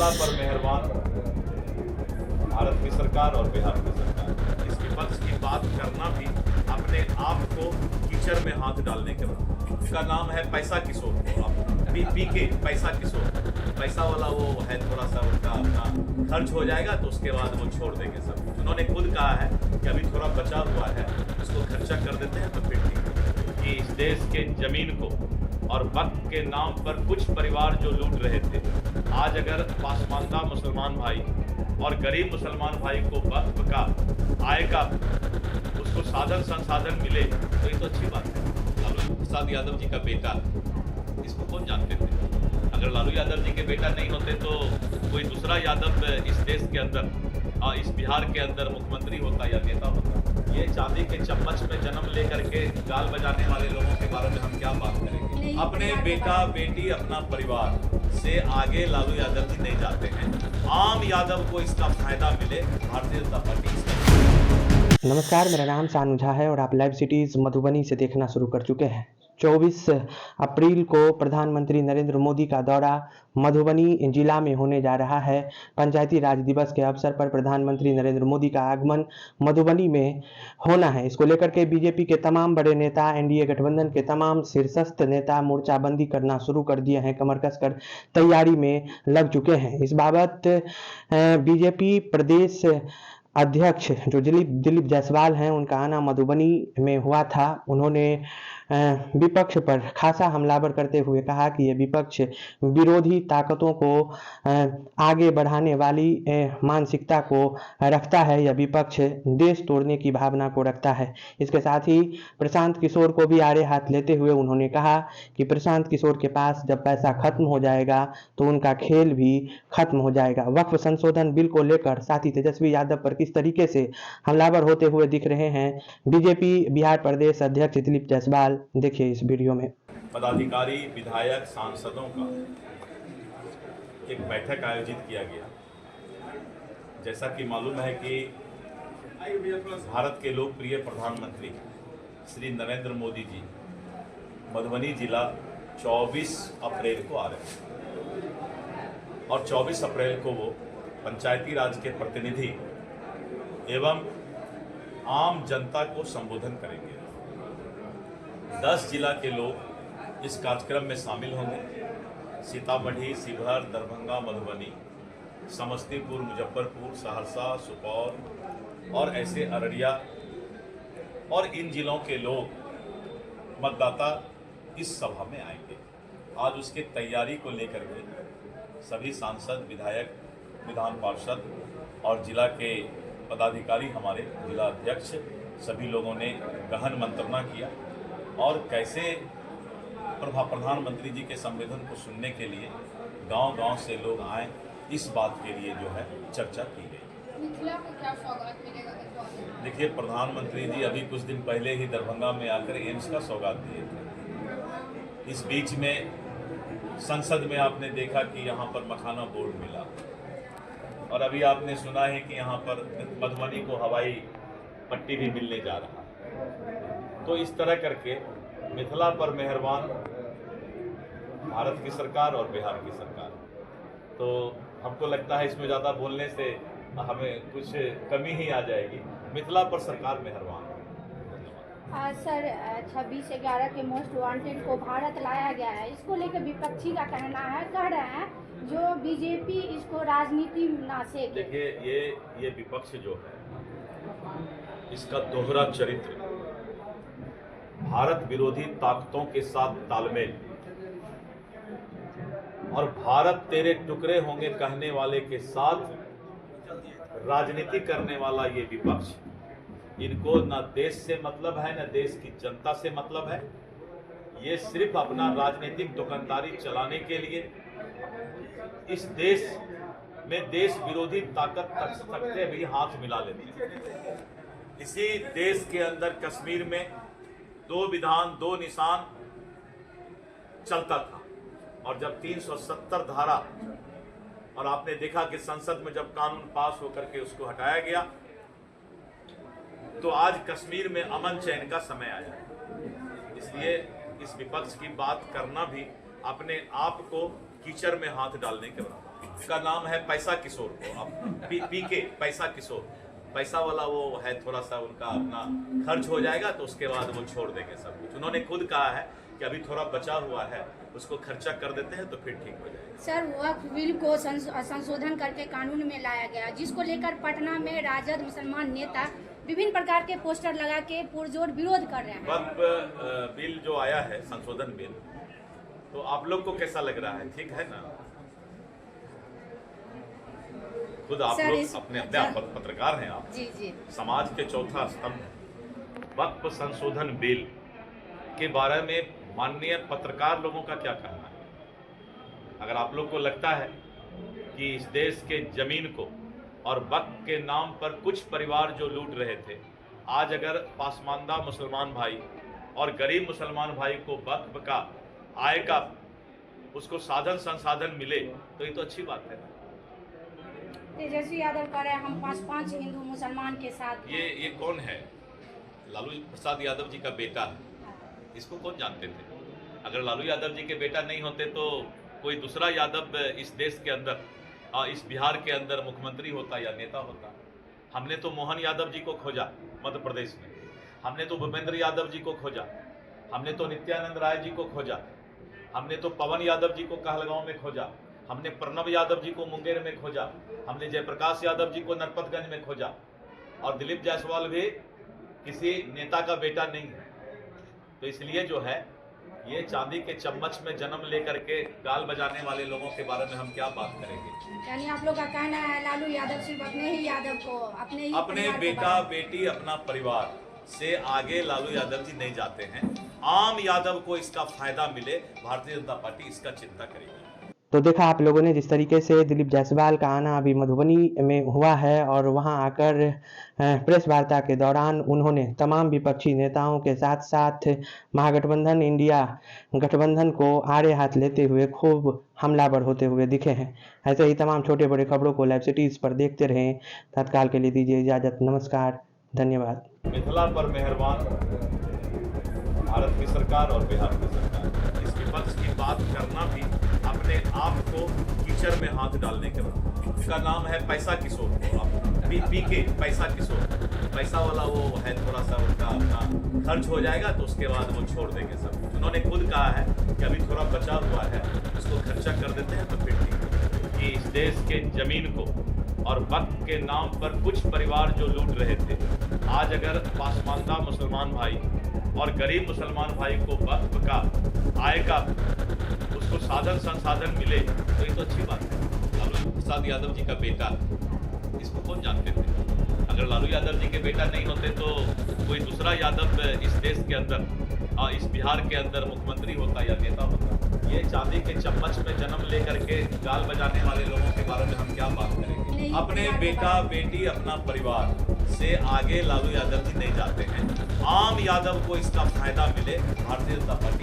मिथिला पर मेहरबान भारत की सरकार और बिहार की सरकार। इस विपक्ष की बात करना भी अपने आप को कीचड़ में हाथ डालने के बाद। उसका नाम है पैसा किशोर, पीके पैसा किशोर। पैसा वाला वो है, थोड़ा सा उनका अपना खर्च हो जाएगा तो उसके बाद वो छोड़ देंगे सब। उन्होंने खुद कहा है कि अभी थोड़ा बचा हुआ है, उसको खर्चा कर देते हैं तो फिर ठीक। कि इस देश के जमीन को और वक्त के नाम पर कुछ परिवार जो लूट रहे थे, आज अगर पासमानदा मुसलमान भाई और गरीब मुसलमान भाई को वक्त का आय का उसको साधन संसाधन मिले तो ये तो अच्छी बात है। लालू प्रसाद यादव जी का बेटा, इसको कौन जानते थे? अगर लालू यादव जी के बेटा नहीं होते तो कोई दूसरा यादव इस देश के अंदर, इस बिहार के अंदर मुख्यमंत्री होता या नेता होता। ये चांदी के चम्मच में जन्म लेकर के गाल बजाने वाले लोगों के बारे में हम क्या बात करेंगे? अपने बेटा बेटी अपना परिवार से आगे लालू यादव जी नहीं जाते हैं। आम यादव को इसका फायदा मिले, भारतीय जनता पार्टी। नमस्कार, मेरा नाम शानू झा है और आप लाइव सिटीज मधुबनी से देखना शुरू कर चुके हैं। 24 अप्रैल को प्रधानमंत्री नरेंद्र मोदी का दौरा मधुबनी जिला में होने जा रहा है। पंचायती राज दिवस के अवसर पर प्रधानमंत्री नरेंद्र मोदी का आगमन मधुबनी में होना है। इसको लेकर के बीजेपी के तमाम बड़े नेता, एनडीए गठबंधन के तमाम शीर्षस्थ नेता मोर्चाबंदी करना शुरू कर दिए हैं, कमर कसकर तैयारी में लग चुके हैं। इस बाबत बीजेपी प्रदेश अध्यक्ष जो दिलीप जायसवाल हैं, उनका आना मधुबनी में हुआ था। उन्होंने विपक्ष पर खासा हमलावर करते हुए कहा कि ये विपक्ष विरोधी ताकतों को आगे बढ़ाने वाली मानसिकता को रखता है। यह विपक्ष देश तोड़ने की भावना को रखता है। इसके साथ ही प्रशांत किशोर को भी आड़े हाथ लेते हुए उन्होंने कहा कि प्रशांत किशोर के पास जब पैसा खत्म हो जाएगा तो उनका खेल भी खत्म हो जाएगा। वक्फ संशोधन बिल को लेकर साथी तेजस्वी यादव पर किस तरीके से हमलावर होते हुए दिख रहे हैं बीजेपी बिहार प्रदेश अध्यक्ष दिलीप जायसवाल, देखिए इस वीडियो में। पदाधिकारी, विधायक, सांसदों का एक बैठक आयोजित किया गया। जैसा कि मालूम है कि भारत के लोकप्रिय प्रधानमंत्री श्री नरेंद्र मोदी जी मधुबनी जिला 24 अप्रैल को आ रहे हैं और 24 अप्रैल को वो पंचायती राज के प्रतिनिधि एवं आम जनता को संबोधन करेंगे। 10 जिला के लोग इस कार्यक्रम में शामिल होंगे। सीतामढ़ी, शिवहर, दरभंगा, मधुबनी, समस्तीपुर, मुजफ्फरपुर, सहरसा, सुपौल और ऐसे अररिया और इन जिलों के लोग मतदाता इस सभा में आएंगे। आज उसके तैयारी को लेकर के सभी सांसद, विधायक, विधान पार्षद और जिला के पदाधिकारी, हमारे जिला अध्यक्ष, सभी लोगों ने गहन मंत्रणा किया और कैसे प्रधानमंत्री जी के संबोधन को सुनने के लिए गांव-गांव से लोग आए, इस बात के लिए जो है चर्चा की गई। मिथिला को क्या सौगात मिलेगा? देखिए, प्रधानमंत्री जी अभी कुछ दिन पहले ही दरभंगा में आकर एम्स का सौगात दिए थे। इस बीच में संसद में आपने देखा कि यहाँ पर मखाना बोर्ड मिला और अभी आपने सुना है कि यहाँ पर मधुबनी को हवाई पट्टी भी मिलने जा रहा है। तो इस तरह करके मिथिला पर मेहरबान भारत की सरकार और बिहार की सरकार। तो हमको लगता है इसमें ज़्यादा बोलने से हमें कुछ कमी ही आ जाएगी। मिथिला पर सरकार मेहरबान है। सर, 26/11 के मोस्ट वांटेड को भारत लाया गया है, इसको लेकर विपक्षी का कहना है, कह रहे हैं जो बीजेपी इसको राजनीति ना से। देखिए, ये विपक्ष जो है इसका दोहरा चरित्र, भारत विरोधी ताकतों के साथ तालमेल और भारत तेरे टुकड़े होंगे कहने वाले के साथ राजनीति करने वाला ये विपक्ष, इनको न देश से मतलब है न देश की जनता से मतलब है। ये सिर्फ अपना राजनीतिक दुकानदारी चलाने के लिए इस देश में देश विरोधी ताकत सकते भी हाथ मिला लेते हैं। इसी देश के अंदर कश्मीर में 2 विधान 2 निशान चलता था और जब 370 धारा और आपने देखा कि संसद में जब कानून पास होकर के उसको हटाया गया तो आज कश्मीर में अमन चैन का समय आया है। इसलिए इस विपक्ष की बात करना भी अपने आप को कीचड़ में हाथ डालने के बराबर। उसका नाम है पैसा किशोर को, अब पीके पैसा किशोर, पैसा वाला वो है, थोड़ा सा उनका अपना खर्च हो जाएगा तो उसके बाद वो छोड़ देंगे सब कुछ। उन्होंने खुद कहा है कि अभी थोड़ा बचा हुआ है उसको खर्चा कर देते हैं तो फिर ठीक हो जाएगा। सर, वक्फ बिल को संशोधन करके कानून में लाया गया, जिसको लेकर पटना में राजद मुसलमान नेता विभिन्न प्रकार के पोस्टर लगा के पुरजोर विरोध कर रहे हैं। वक्फ बिल जो आया है, संशोधन बिल, तो आप लोग को कैसा लग रहा है? ठीक है ना? खुद आप लोग अपने पत्रकार हैं, आप जी समाज के चौथा स्तंभ। वक्फ संशोधन बिल के बारे में माननीय पत्रकार लोगों का क्या कहना है? अगर आप लोग को लगता है कि इस देश के जमीन को और वक्फ के नाम पर कुछ परिवार जो लूट रहे थे, आज अगर पासमानदा मुसलमान भाई और गरीब मुसलमान भाई को वक्फ का आय का उसको साधन संसाधन मिले तो ये तो अच्छी बात है। तेजस्वी यादव कह रहे हैं हम 5-5 हिंदू मुसलमान के साथ। ये कौन है? लालू प्रसाद यादव जी का बेटा है। इसको कौन जानते थे? अगर लालू यादव जी के बेटा नहीं होते तो कोई दूसरा यादव इस देश के अंदर, इस बिहार के अंदर मुख्यमंत्री होता या नेता होता। हमने तो मोहन यादव जी को खोजा मध्य प्रदेश में, हमने तो भूपेंद्र यादव जी को खोजा, हमने तो नित्यानंद राय जी को खोजा, हमने तो पवन यादव जी को कहलगांव में खोजा, हमने प्रणब यादव जी को मुंगेर में खोजा, हमने जयप्रकाश यादव जी को नरपतगंज में खोजा, और दिलीप जायसवाल भी किसी नेता का बेटा नहीं है। तो इसलिए जो है ये चांदी के चम्मच में जन्म लेकर के गाल बजाने वाले लोगों के बारे में हम क्या बात करेंगे? यानी आप लोग का कहना है लालू यादव सिर्फ अपने ही यादव को, अपने बेटा बेटी, अपना परिवार से आगे लालू यादव जी नहीं जाते हैं। आम यादव को इसका फायदा मिले, भारतीय जनता पार्टी इसका चिंता करेगी। तो देखा आप लोगों ने जिस तरीके से दिलीप जायसवाल का आना अभी मधुबनी में हुआ है और वहां आकर प्रेस वार्ता के दौरान उन्होंने तमाम विपक्षी नेताओं के साथ साथ महागठबंधन इंडिया गठबंधन को आड़े हाथ लेते हुए खूब हमलावर होते हुए दिखे हैं। ऐसे ही तमाम छोटे बड़े खबरों को लाइव सिटीज पर देखते रहें। तत्काल के लिए दीजिए इजाज़त। नमस्कार, धन्यवाद। मिथिला पर मेहरबान भारत की सरकार और बिहार की सरकार, इस विपक्ष की बात करना भी अपने आप को कीचड़ में हाथ डालने के बाद। उसका नाम है पैसा किशोर को, अब पीके पैसा किशोर, पैसा वाला वो है, थोड़ा सा उनका अपना खर्च हो जाएगा तो उसके बाद वो छोड़ देंगे सब कुछ। उन्होंने खुद कहा है कि अभी थोड़ा बचा हुआ है उसको खर्चा कर देते हैं तो फिर ठीक। कि इस देश के जमीन को और वक्फ के नाम पर कुछ परिवार जो लूट रहे थे, आज अगर पासमानदा मुसलमान भाई और गरीब मुसलमान भाई को वक्फ का आय का उसको साधन संसाधन मिले तो ये तो अच्छी बात है। लालू प्रसाद यादव जी का बेटा, इसको कौन जानते थे? अगर लालू यादव जी के बेटा नहीं होते तो कोई दूसरा यादव इस देश के अंदर, इस बिहार के अंदर मुख्यमंत्री होता या नेता होता। ये चांदी के चम्मच में जन्म लेकर के गाल बजाने वाले लोगों के बारे में हम क्या बात करेंगे? अपने बेटा बेटी, अपना परिवार से आगे लालू यादव जी नहीं जाते हैं। आम यादव को इसका फायदा मिले, भारतीय जनता पार्टी